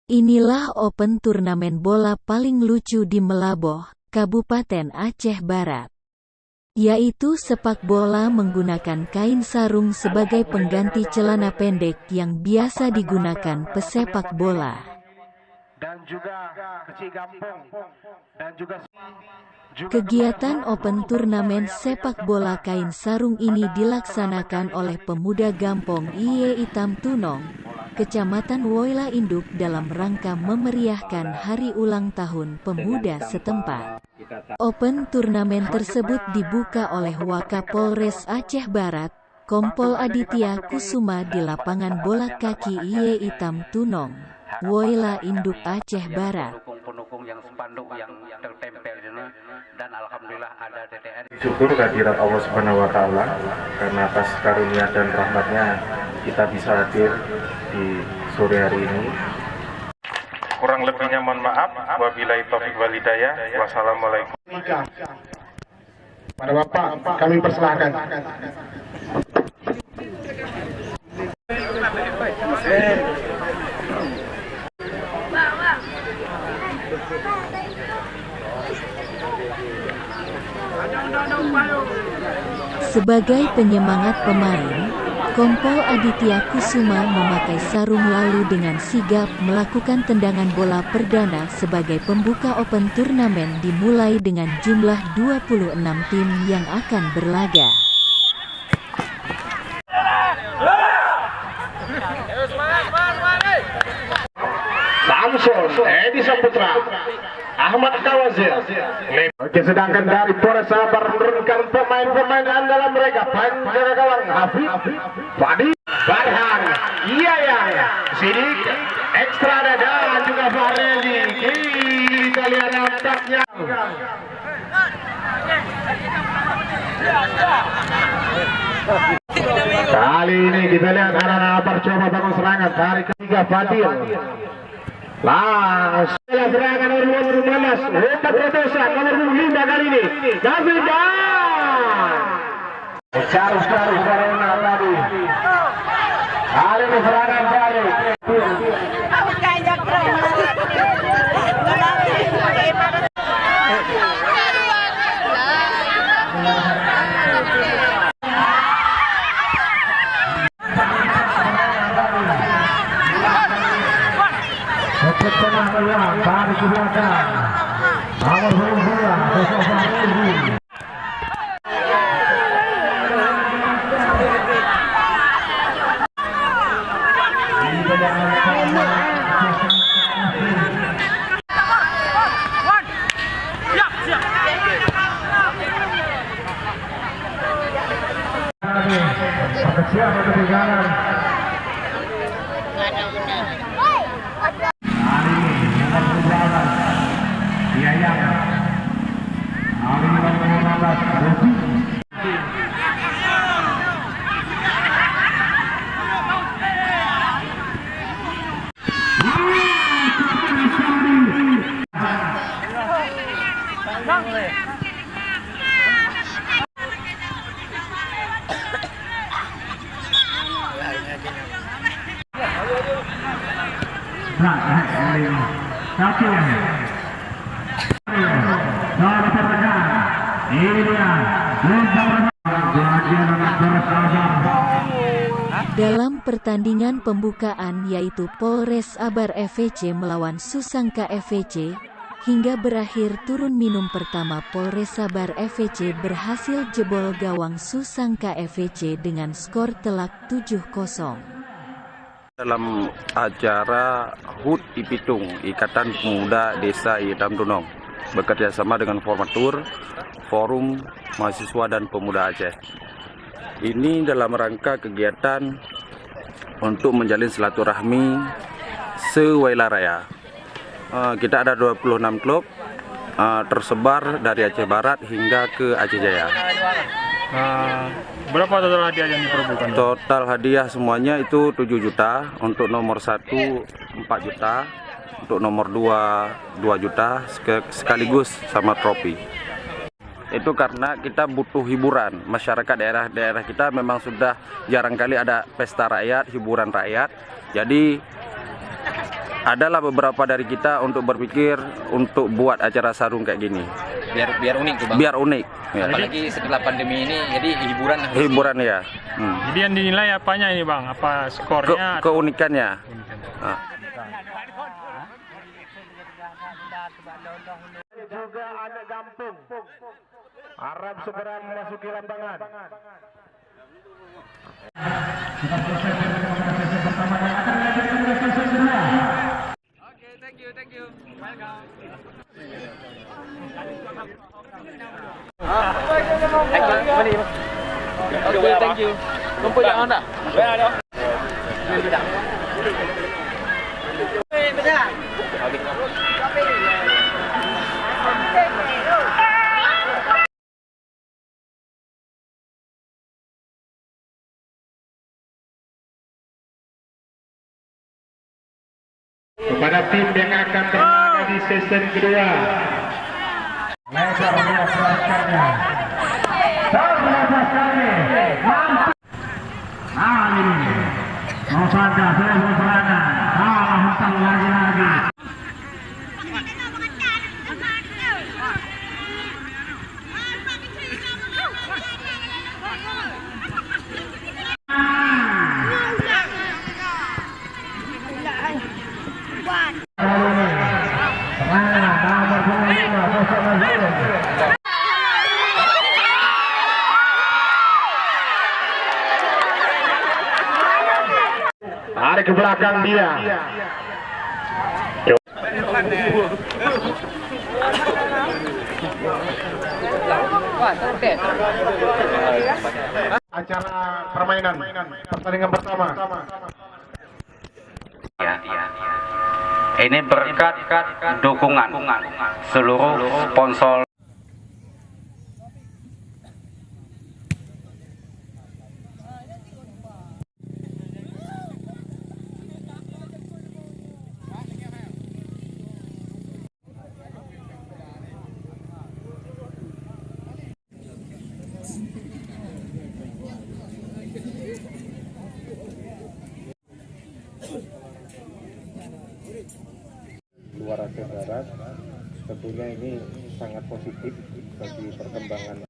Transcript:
Inilah open turnamen bola paling lucu di Melaboh, Kabupaten Aceh Barat. Yaitu sepak bola menggunakan kain sarung sebagai pengganti celana pendek yang biasa digunakan pesepak bola. Kegiatan open turnamen sepak bola kain sarung ini dilaksanakan oleh pemuda Gampong Iye Itam Tunong, Kecamatan Woyla Induk dalam rangka memeriahkan hari ulang tahun pemuda setempat. Open turnamen tersebut dibuka oleh Wakapolres Aceh Barat, Kompol Aditya Kusuma di lapangan bola kaki Iye Itam Tunong, Woyla Induk Aceh Barat. Pendukung yang spanduk yang tertempel di sana, dan alhamdulillah ada TTN. Syukur kehadirat Allah Subhanahu wa taala karena atas karunia dan rahmatnya kita bisa hadir di sore hari ini. Kurang lebihnya mohon maaf. Wabillahi taufiq wal hidayah. Wassalamualaikum. Pada Bapak kami persilahkan. Sebagai penyemangat pemain, Kompol Aditya Kusuma memakai sarung lalu dengan sigap melakukan tendangan bola perdana sebagai pembuka open turnamen dimulai dengan jumlah 26 tim yang akan berlaga. Samsul Edi Saputra, Ahmad Kawazir. Oke, sedangkan dari Polres Sabar menurunkan pemain-pemain andalan mereka, penjaga gawang Hafid, Fadi, Farhan, Iyayang, Sidik, Ekstra dan juga Fareli. Kita lihat nampaknya. Kali ini kita lihat anak-anak percoba bangun serangan dari ketiga Fadil. Langsung serangan nomor 15, umpat terobosan nomor 5 kali ini. David Charles Corona tadi. Kali ini serangan balik. Tengah meluang, tarik ke belakang. Nomor 22, besok Fareli. Siapa ketinggalan? Dalam pertandingan pembukaan yaitu Polres Sabar FVC melawan Susangka FVC, hingga berakhir turun minum pertama Polres Sabar FVC berhasil jebol gawang Susangka FVC dengan skor telak 7-0. Dalam acara HUT Ipitung, Ikatan Pemuda Desa Itam Tunong, bekerja sama dengan Formatur, Forum Mahasiswa dan Pemuda Aceh. Ini dalam rangka kegiatan untuk menjalin silaturahmi se-Woyla Raya. Kita ada 26 klub tersebar dari Aceh Barat hingga ke Aceh Jaya. Berapa total hadiah yang diperebutkan? Total hadiah semuanya itu 7 juta, untuk nomor 1 4 juta, untuk nomor 2 2 juta, sekaligus sama trofi. Itu karena kita butuh hiburan. Masyarakat daerah-daerah kita memang sudah jarang kali ada pesta rakyat, hiburan rakyat. Jadi adalah beberapa dari kita untuk berpikir untuk buat acara sarung kayak gini. Biar unik tuh Bang. Biar unik. Ya. Apalagi setelah pandemi ini, jadi hiburan. Hiburan ya. Jadi yang dinilai apanya ini Bang? Apa skornya? Keunikannya. Nah. Juga anak kampung harap segera memasuki lapangan. Oke, thank you. Kumpul yang anda. Kepada tim yang akan berlaga di season kedua. Tarik ke belakang dia. Acara permainan pertandingan pertama. Ini berkat dukungan seluruh sponsor. Luar Aceh Barat, tentunya ini sangat positif bagi perkembangan